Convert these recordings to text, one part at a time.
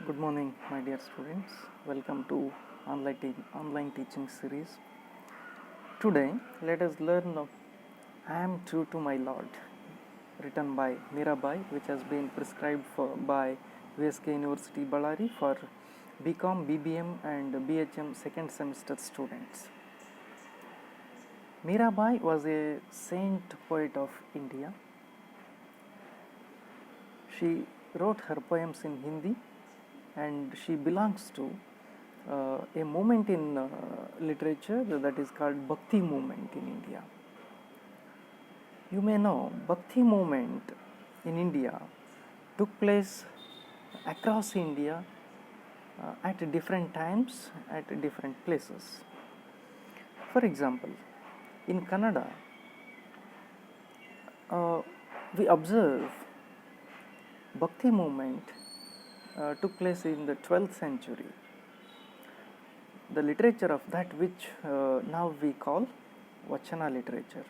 Good morning, my dear students. Welcome to online teaching series. Today, let us learn of I Am True to My Lord, written by Meera, which has been prescribed by VSK University Ballari for BCom, BBM and BHM second semester students. Meera was a saint poet of India. She wrote her poems in Hindi, and she belongs to a movement in literature that is called Bhakti movement in India. You may know Bhakti movement in India took place across India at different times, at different places. For example, in Kannada, we observe Bhakti movement took place in the 12th century. The literature of that which now we call Vachana literature.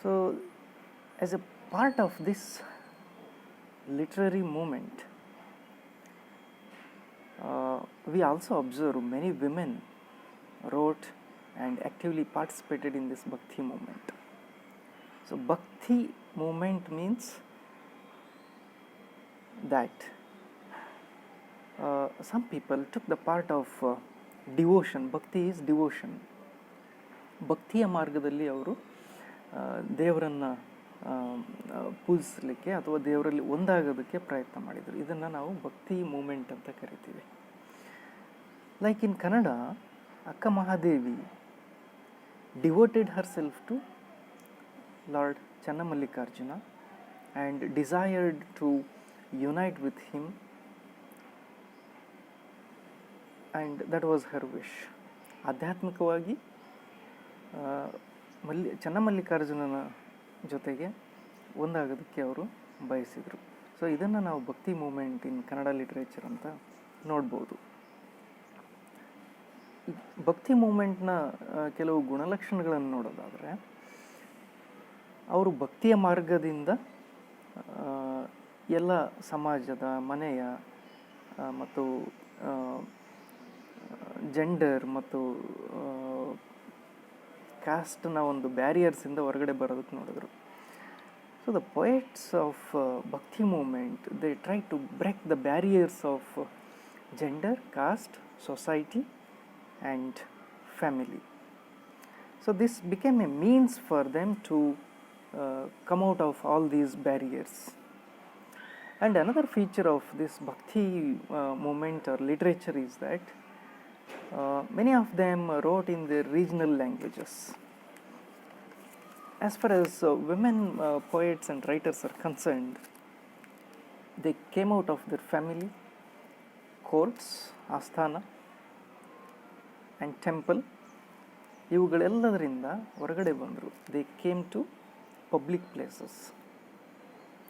So, as a part of this literary movement, we also observe many women wrote and actively participated in this Bhakti movement. So, Bhakti movement means that some people took the part of devotion. Bhakti is devotion. ಭಕ್ತಿಯ ಮಾರ್ಗದಲ್ಲಿ ಅವರು ದೇವರನ್ನು ಪೂಜಿಸಲಿಕ್ಕೆ ಅಥವಾ ದೇವರಲ್ಲಿ ಒಂದಾಗೋದಕ್ಕೆ ಪ್ರಯತ್ನ ಮಾಡಿದರು. ಇದನ್ನು ನಾವು ಭಕ್ತಿ ಮೂಮೆಂಟ್ ಅಂತ ಕರಿತೀವಿ. ಲೈಕ್ ಇನ್ ಕನ್ನಡ, ಅಕ್ಕ Mahadevi devoted herself to Lord Channamallikarjuna and desired to unite with him, and that was her wish. ಆಧ್ಯಾತ್ಮಿಕವಾಗಿ ಚನ್ನಮಲ್ಲಿಕಾರ್ಜುನನ ಜೊತೆಗೆ ಒಂದಾಗೋದಕ್ಕೆ ಅವರು ಬಯಸಿದರು. ಸೊ ಇದನ್ನು ನಾವು ಭಕ್ತಿ ಮೂಮೆಂಟ್ ಇನ್ ಕನ್ನಡ ಲಿಟ್ರೇಚರ್ ಅಂತ ನೋಡ್ಬೋದು. ಭಕ್ತಿ ಮೂಮೆಂಟ್ನ ಕೆಲವು ಗುಣಲಕ್ಷಣಗಳನ್ನು ನೋಡೋದಾದರೆ, ಅವರು ಭಕ್ತಿಯ ಮಾರ್ಗದಿಂದ ಎಲ್ಲ ಸಮಾಜದ, ಮನೆಯ ಮತ್ತು ಜೆಂಡರ್ ಮತ್ತು ಕ್ಯಾಸ್ಟ್ನ ಒಂದು ಬ್ಯಾರಿಯರ್ಸಿಂದ ಹೊರಗಡೆ ಬರೋದಕ್ಕೆ ನೋಡಿದ್ರು. So the poets of bhakti movement, they try to break the barriers of gender, caste, society and family. So this became a means for them to come out of all these barriers. And another feature of this Bhakti movement or literature is that many of them wrote in their regional languages. As far as women poets and writers are concerned, they came out of their family, courts, asthana and temple. ಇವುಗಳೆಲ್ಲದರಿಂದ ಹೊರಗಡೆ ಬಂದರು. They came to public places.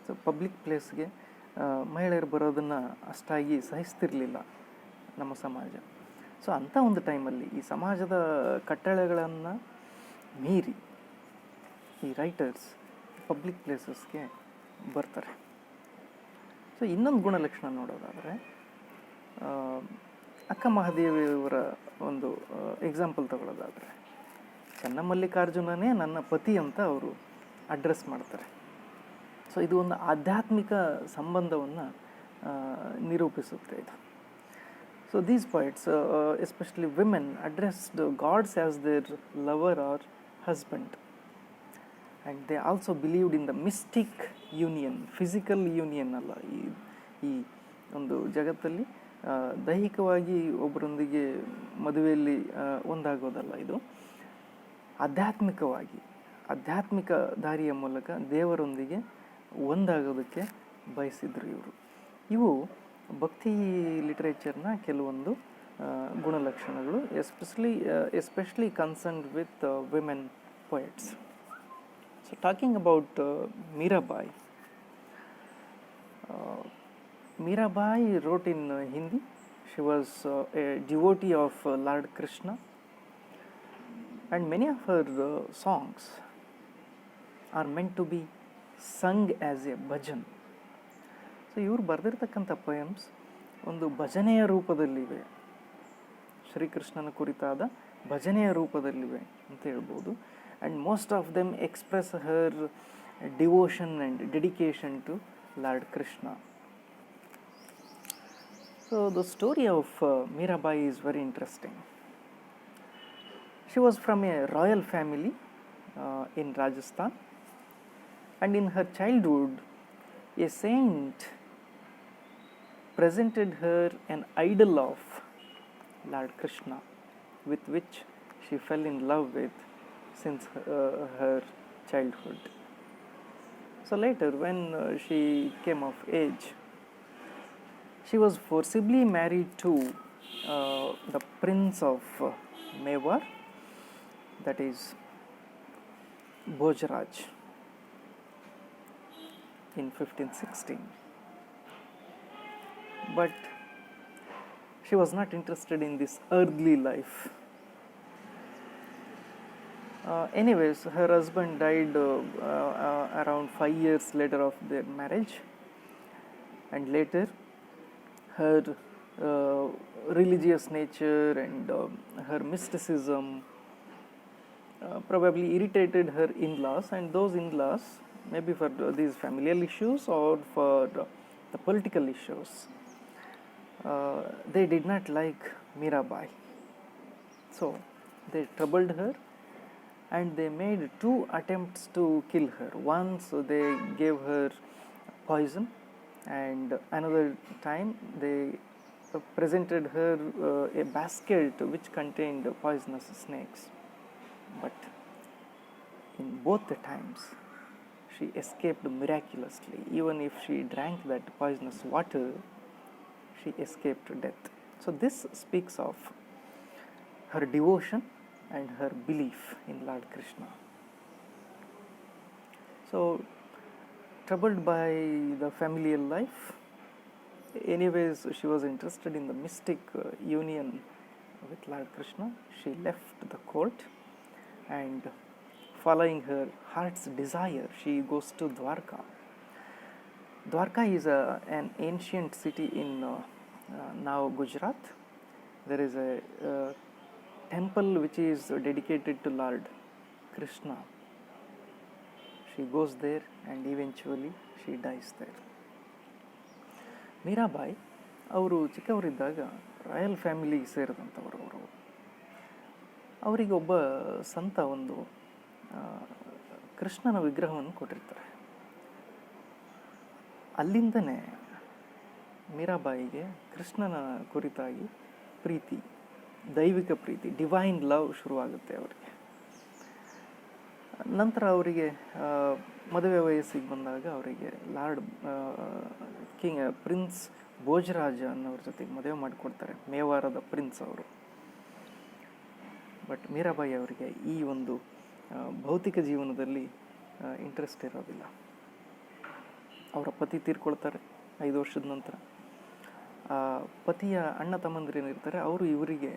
So public ಪ್ಲೇಸ್ಗೆ ಮಹಿಳೆಯರು ಬರೋದನ್ನು ಅಷ್ಟಾಗಿ ಸಹಿಸ್ತಿರಲಿಲ್ಲ ನಮ್ಮ ಸಮಾಜ. So ಅಂಥ ಒಂದು ಟೈಮಲ್ಲಿ ಈ ಸಮಾಜದ ಕಟ್ಟಳೆಗಳನ್ನು ಮೀರಿ ಈ ರೈಟರ್ಸ್ ಪಬ್ಲಿಕ್ ಪ್ಲೇಸಸ್ಗೆ ಬರ್ತಾರೆ. ಸೊ ಇನ್ನೊಂದು ಗುಣಲಕ್ಷಣ ನೋಡೋದಾದರೆ, ಅಕ್ಕ ಮಹಾದೇವಿಯವರ ಒಂದು ಎಕ್ಸಾಂಪಲ್ ತಗೊಳ್ಳೋದಾದರೆ, ಚನ್ನಮಲ್ಲಿಕಾರ್ಜುನನೇ ನನ್ನ ಪತಿ ಅಂತ ಅವರು ಅಡ್ರೆಸ್ ಮಾಡ್ತಾರೆ. ಸೊ ಇದು ಒಂದು ಆಧ್ಯಾತ್ಮಿಕ ಸಂಬಂಧವನ್ನು ನಿರೂಪಿಸುತ್ತೆ ಇದು. So these points, especially women, addressed gods as their lover or husband, and they also believed in the mystic union. Physical union ಅಲ್ಲ, ಈ ಒಂದು ಜಗತ್ತಲ್ಲಿ ದೈಹಿಕವಾಗಿ ಒಬ್ಬರೊಂದಿಗೆ ಮದುವೆಯಲ್ಲಿ ಒಂದಾಗೋದಲ್ಲ, ಇದು ಆಧ್ಯಾತ್ಮಿಕವಾಗಿ, ಆಧ್ಯಾತ್ಮಿಕ ದಾರಿಯ ಮೂಲಕ ದೇವರೊಂದಿಗೆ ಒಂದಾಗೋದಕ್ಕೆ ಬಯಸಿದ್ರು ಇವರು. ಇವು ಭಕ್ತಿ ಲಿಟ್ರೇಚರ್ನ ಕೆಲವೊಂದು ಗುಣಲಕ್ಷಣಗಳು, especially concerned with women poets. So talking about Mirabai. Meerabai wrote in Hindi. She was a devotee of Lord Krishna, and many of her songs are meant to be sung as a bhajan. So ಇವರು ಬರೆದಿರ್ತಕ್ಕಂಥ poems ಒಂದು ಭಜನೆಯ ರೂಪದಲ್ಲಿವೆ, ಶ್ರೀಕೃಷ್ಣನ ಕುರಿತಾದ ಭಜನೆಯ ರೂಪದಲ್ಲಿವೆ ಅಂತ ಹೇಳ್ಬೋದು. And most of them express her devotion and dedication to Lord Krishna. So the story of Meerabai is very interesting. She was from a royal family in Rajasthan, and in her childhood a saint presented her an idol of Lord Krishna, with which she fell in love with since her childhood. So later, when she came of age, she was forcibly married to the prince of Mewar, that is Bhojraj, in 1516. But she was not interested in this earthly life. Anyways, her husband died around 5 years later of their marriage, and later her religious nature and her mysticism probably irritated her in-laws, and those in-laws, maybe for these familial issues or for the political issues, they did not like Meerabai. So they troubled her and they made 2 attempts to kill her. Once they gave her poison, and another time they presented her a basket which contained poisonous snakes. But in both the times she escaped miraculously. Even if she drank that poisonous water, she escaped death. So this speaks of her devotion and her belief in Lord Krishna. So troubled by the familial life, anyways she was interested in the mystic union with Lord Krishna. She left the court and following her heart's desire, she goes to Dwarka. Dwarka is an ancient city in now Gujarat. There is a temple which is dedicated to Lord Krishna. She goes there and eventually she dies there. Meerabai ಅವರು ಚಿಕ್ಕವರಿದ್ದಾಗ royal ಫ್ಯಾಮಿಲಿಗೆ ಸೇರಿದಂಥವರು. ಅವರಿಗೆ ಒಬ್ಬ ಸಂತ ಒಂದು ಕೃಷ್ಣನ ವಿಗ್ರಹವನ್ನು ಕೊಟ್ಟಿರ್ತಾರೆ. ಅಲ್ಲಿಂದನೇ ಮೀರಾಬಾಯಿಗೆ ಕೃಷ್ಣನ ಕುರಿತಾಗಿ ಪ್ರೀತಿ, ದೈವಿಕ ಪ್ರೀತಿ, ಡಿವೈನ್ ಲವ್ ಶುರುವಾಗುತ್ತೆ ಅವರಿಗೆ. ನಂತರ ಅವರಿಗೆ ಮದುವೆ ವಯಸ್ಸಿಗೆ ಬಂದಾಗ ಅವರಿಗೆ ಲಾರ್ಡ್ ಪ್ರಿನ್ಸ್ ಭೋಜರಾಜ ಅನ್ನೋರ ಜೊತೆಗೆ ಮದುವೆ ಮಾಡಿಕೊಡ್ತಾರೆ, ಮೇವಾರದ ಪ್ರಿನ್ಸ್ ಅವರು. ಬಟ್ ಮೀರಾಬಾಯಿ ಅವರಿಗೆ ಈ ಒಂದು ಭೌತಿಕ ಜೀವನದಲ್ಲಿ ಇಂಟ್ರೆಸ್ಟ್ ಇರೋದಿಲ್ಲ. ಅವರ ಪತಿ ತೀರ್ಕೊಳ್ತಾರೆ 5 ವರ್ಷದ ನಂತರ. ಪತಿಯ ಅಣ್ಣ ತಮ್ಮಂದಿರೇನಿರ್ತಾರೆ ಅವರು ಇವರಿಗೆ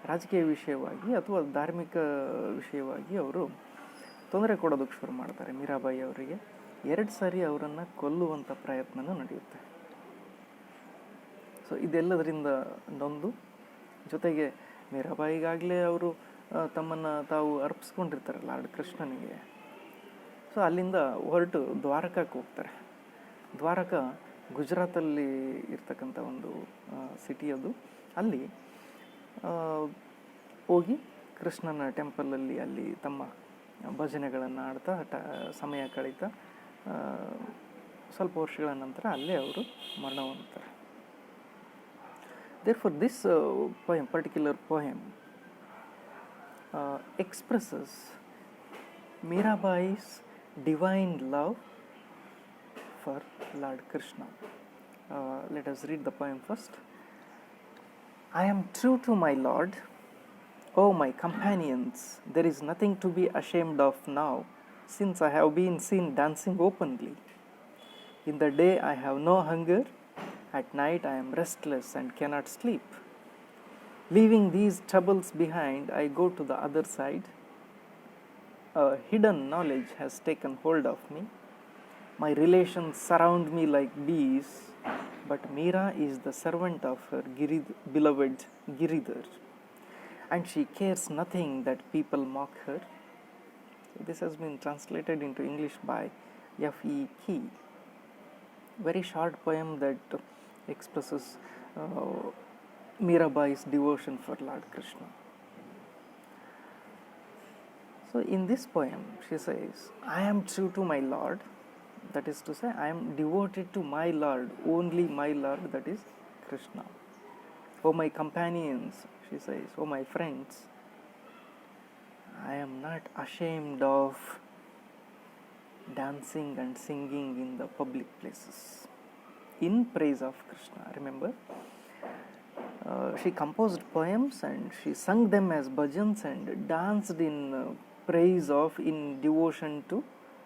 ರಾಜಕೀಯ ವಿಷಯವಾಗಿ ಅಥವಾ ಧಾರ್ಮಿಕ ವಿಷಯವಾಗಿ ಅವರು ತೊಂದರೆ ಕೊಡೋದಕ್ಕೆ ಶುರು ಮಾಡ್ತಾರೆ. ಮೀರಾಬಾಯಿ ಅವರಿಗೆ 2 ಸಾರಿ ಅವರನ್ನು ಕೊಲ್ಲುವಂಥ ಪ್ರಯತ್ನನೂ ನಡೆಯುತ್ತೆ. ಸೊ ಇದೆಲ್ಲದರಿಂದ ನೊಂದು, ಜೊತೆಗೆ ಮೀರಾಬಾಯಿಗಾಗಲೇ ಅವರು ತಮ್ಮನ್ನು ತಾವು ಅರ್ಪಿಸ್ಕೊಂಡಿರ್ತಾರೆ ಲಾರ್ಡ್ ಕೃಷ್ಣನಿಗೆ. ಸೊ ಅಲ್ಲಿಂದ ಹೊರಟು ದ್ವಾರಕಕ್ಕೆ ಹೋಗ್ತಾರೆ. ದ್ವಾರಕ ಗುಜರಾತಲ್ಲಿ ಇರ್ತಕ್ಕಂಥ ಒಂದು ಸಿಟಿ ಅದು. ಅಲ್ಲಿ ಹೋಗಿ ಕೃಷ್ಣನ ಟೆಂಪಲಲ್ಲಿ ಅಲ್ಲಿ ತಮ್ಮ ಭಜನೆಗಳನ್ನು ಆಡ್ತಾ ಸಮಯ ಕಳೀತಾ ಸ್ವಲ್ಪ ವರ್ಷಗಳ ನಂತರ ಅಲ್ಲೇ ಅವರು ಮರಣ ಹೊಂದ್ತಾರೆ. Therefore, this poem, particular poem, expresses Meerabai's divine love for Lord Krishna. Let us read the poem first. I am true to my Lord, O my companions, there is nothing to be ashamed of now, since I have been seen dancing openly. In the day I have no hunger, at night I am restless and cannot sleep. Leaving these troubles behind, I go to the other side. A hidden knowledge has taken hold of me. My relations surround me like bees, but Meera is the servant of her beloved Giridhar, and she cares nothing that people mock her. This has been translated into English by F.E. Key. Very short poem that expresses Meerabai's devotion for Lord Krishna. So in this poem she says, I am true to my Lord, that is to say, I am devoted to my Lord, only my Lord, that is Krishna. Oh my companions, she says, oh my friends, I am not ashamed of dancing and singing in the public places in praise of Krishna. Remember, she composed poems and she sung them as bhajans and danced in praise of, in devotion to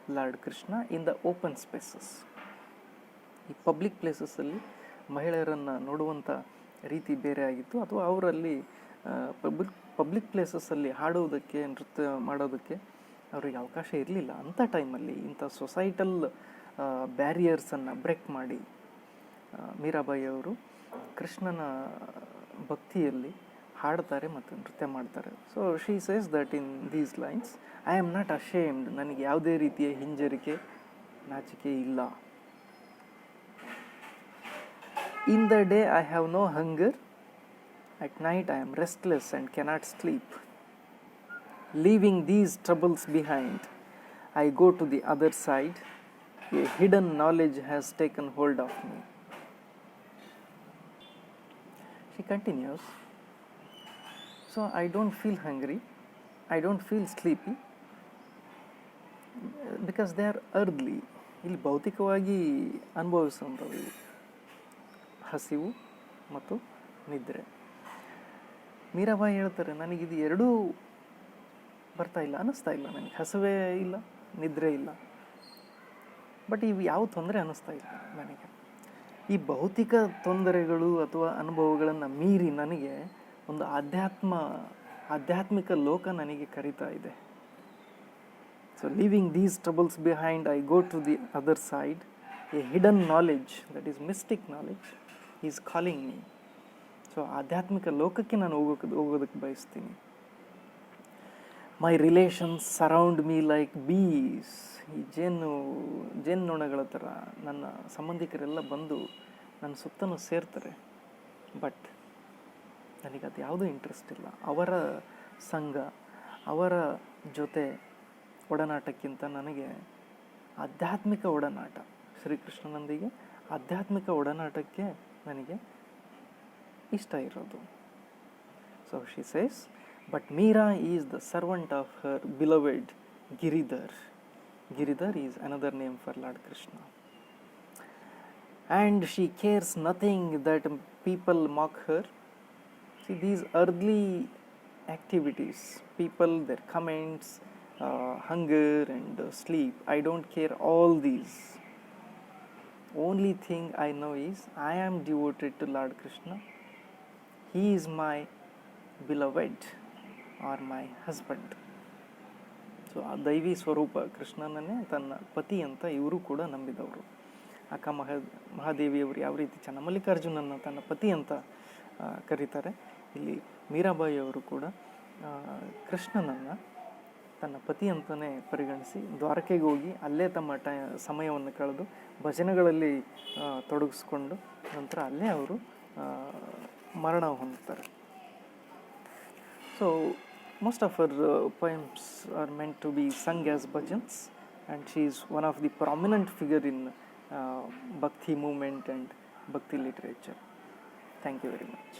Lord Krishna in the open spaces. ಈ public ಪ್ಲೇಸಸ್ಸಲ್ಲಿ ಮಹಿಳೆಯರನ್ನು ನೋಡುವಂಥ ರೀತಿ ಬೇರೆ ಆಗಿತ್ತು, ಅಥವಾ ಅವರಲ್ಲಿ public ಪ್ಲೇಸಸ್ಸಲ್ಲಿ ಹಾಡುವುದಕ್ಕೆ, ನೃತ್ಯ ಮಾಡೋದಕ್ಕೆ ಅವರಿಗೆ ಅವಕಾಶ ಇರಲಿಲ್ಲ. ಅಂಥ ಟೈಮಲ್ಲಿ ಇಂಥ ಸೊಸೈಟಲ್ ಬ್ಯಾರಿಯರ್ಸನ್ನು ಬ್ರೇಕ್ ಮಾಡಿ ಮೀರಾಬಾಯಿ ಅವರು ಕೃಷ್ಣನ ಭಕ್ತಿಯಲ್ಲಿ ಹಾಡ್ತಾರೆ ಮತ್ತು ನೃತ್ಯ ಮಾಡ್ತಾರೆ. So she says that in these lines, I am not ashamed, ನನಗೆ ಯಾವುದೇ ರೀತಿಯ ಹಿಂಜರಿಕೆ, ನಾಚಿಕೆ ಇಲ್ಲ. In the day I have no hunger, at night I am restless and cannot sleep. Leaving these troubles behind, I go to the other side, a hidden knowledge has taken hold of me. She continues, so I don't feel hungry, I don't feel sleepy, because they are earthly. ಇಲ್ಲಿ ಭೌತಿಕವಾಗಿ ಅನುಭವಿಸುವಂಥವು ಹಸಿವು ಮತ್ತು ನಿದ್ರೆ. ಮೀರಾಬಾಯಿ ಹೇಳ್ತಾರೆ, ನನಗಿದು ಎರಡೂ ಬರ್ತಾ ಇಲ್ಲ, ಅನ್ನಿಸ್ತಾ ಇಲ್ಲ, ನನಗೆ ಹಸಿವೆ ಇಲ್ಲ, ನಿದ್ರೆ ಇಲ್ಲ, ಬಟ್ ಇವು ಯಾವ ತೊಂದರೆ ಅನ್ನಿಸ್ತಾ ಇಲ್ಲ ನನಗೆ. ಈ ಭೌತಿಕ ತೊಂದರೆಗಳು ಅಥವಾ ಅನುಭವಗಳನ್ನು ಮೀರಿ ನನಗೆ ಒಂದು ಆಧ್ಯಾತ್ಮಿಕ ಲೋಕ ನನಗೆ ಕರೀತಾ ಇದೆ. So leaving these troubles behind, I go to the other side, a hidden knowledge, that is mystic knowledge, is calling me. So ಆಧ್ಯಾತ್ಮಿಕ ಲೋಕಕ್ಕೆ ನಾನು ಹೋಗೋದಕ್ಕೆ ಬಯಸ್ತೀನಿ. My relations surround me like bees, ಈ ಜೇನ್ನೊಣಗಳ ಥರ ನನ್ನ ಸಂಬಂಧಿಕರೆಲ್ಲ ಬಂದು ನನ್ನ ಸುತ್ತಲೂ ಸೇರ್ತಾರೆ, ಬಟ್ ನನಗದು ಯಾವುದೂ ಇಂಟ್ರೆಸ್ಟ್ ಇಲ್ಲ. ಅವರ ಸಂಘ, ಅವರ ಜೊತೆ ಒಡನಾಟಕ್ಕಿಂತ ನನಗೆ ಆಧ್ಯಾತ್ಮಿಕ ಒಡನಾಟ, ಶ್ರೀಕೃಷ್ಣನೊಂದಿಗೆ ಆಧ್ಯಾತ್ಮಿಕ ಒಡನಾಟಕ್ಕೆ ನನಗೆ ಇಷ್ಟ ಇರೋದು. So she says, but Meera is the servant of her beloved Giridhar. Giridhar is another name for Lord Krishna. And she cares nothing that people mock her. See, these earthly activities, people, their comments, hunger and sleep, I don't care all these. Only thing I know is I am devoted to Lord Krishna. He is my beloved or my husband. So ಆ ದೈವಿ ಸ್ವರೂಪ ಕೃಷ್ಣನನ್ನೇ ತನ್ನ ಪತಿ ಅಂತ ಇವರು ಕೂಡ ನಂಬಿದವರು. ಅಕ್ಕ ಮಹಾದೇವಿಯವರು ಯಾವ ರೀತಿ ಚನ್ನಮಲ್ಲಿಕಾರ್ಜುನನ್ನು ತನ್ನ ಪತಿ ಅಂತ ಕರೀತಾರೆ, ಇಲ್ಲಿ ಮೀರಾಬಾಯಿ ಅವರು ಕೂಡ ಕೃಷ್ಣನನ್ನು ತನ್ನ ಪತಿ ಅಂತಲೇ ಪರಿಗಣಿಸಿ ದ್ವಾರಕೆಗೆ ಹೋಗಿ ಅಲ್ಲೇ ತಮ್ಮ ಸಮಯವನ್ನು ಕಳೆದು ಭಜನೆಗಳಲ್ಲಿ ತೊಡಗಿಸ್ಕೊಂಡು ನಂತರ ಅಲ್ಲೇ ಅವರು ಮರಣ ಹೊಂದುತ್ತಾರೆ. So most of her poems are meant to be sung as bhajans, and she is one of the prominent figure in bhakti movement and bhakti literature. Thank you very much.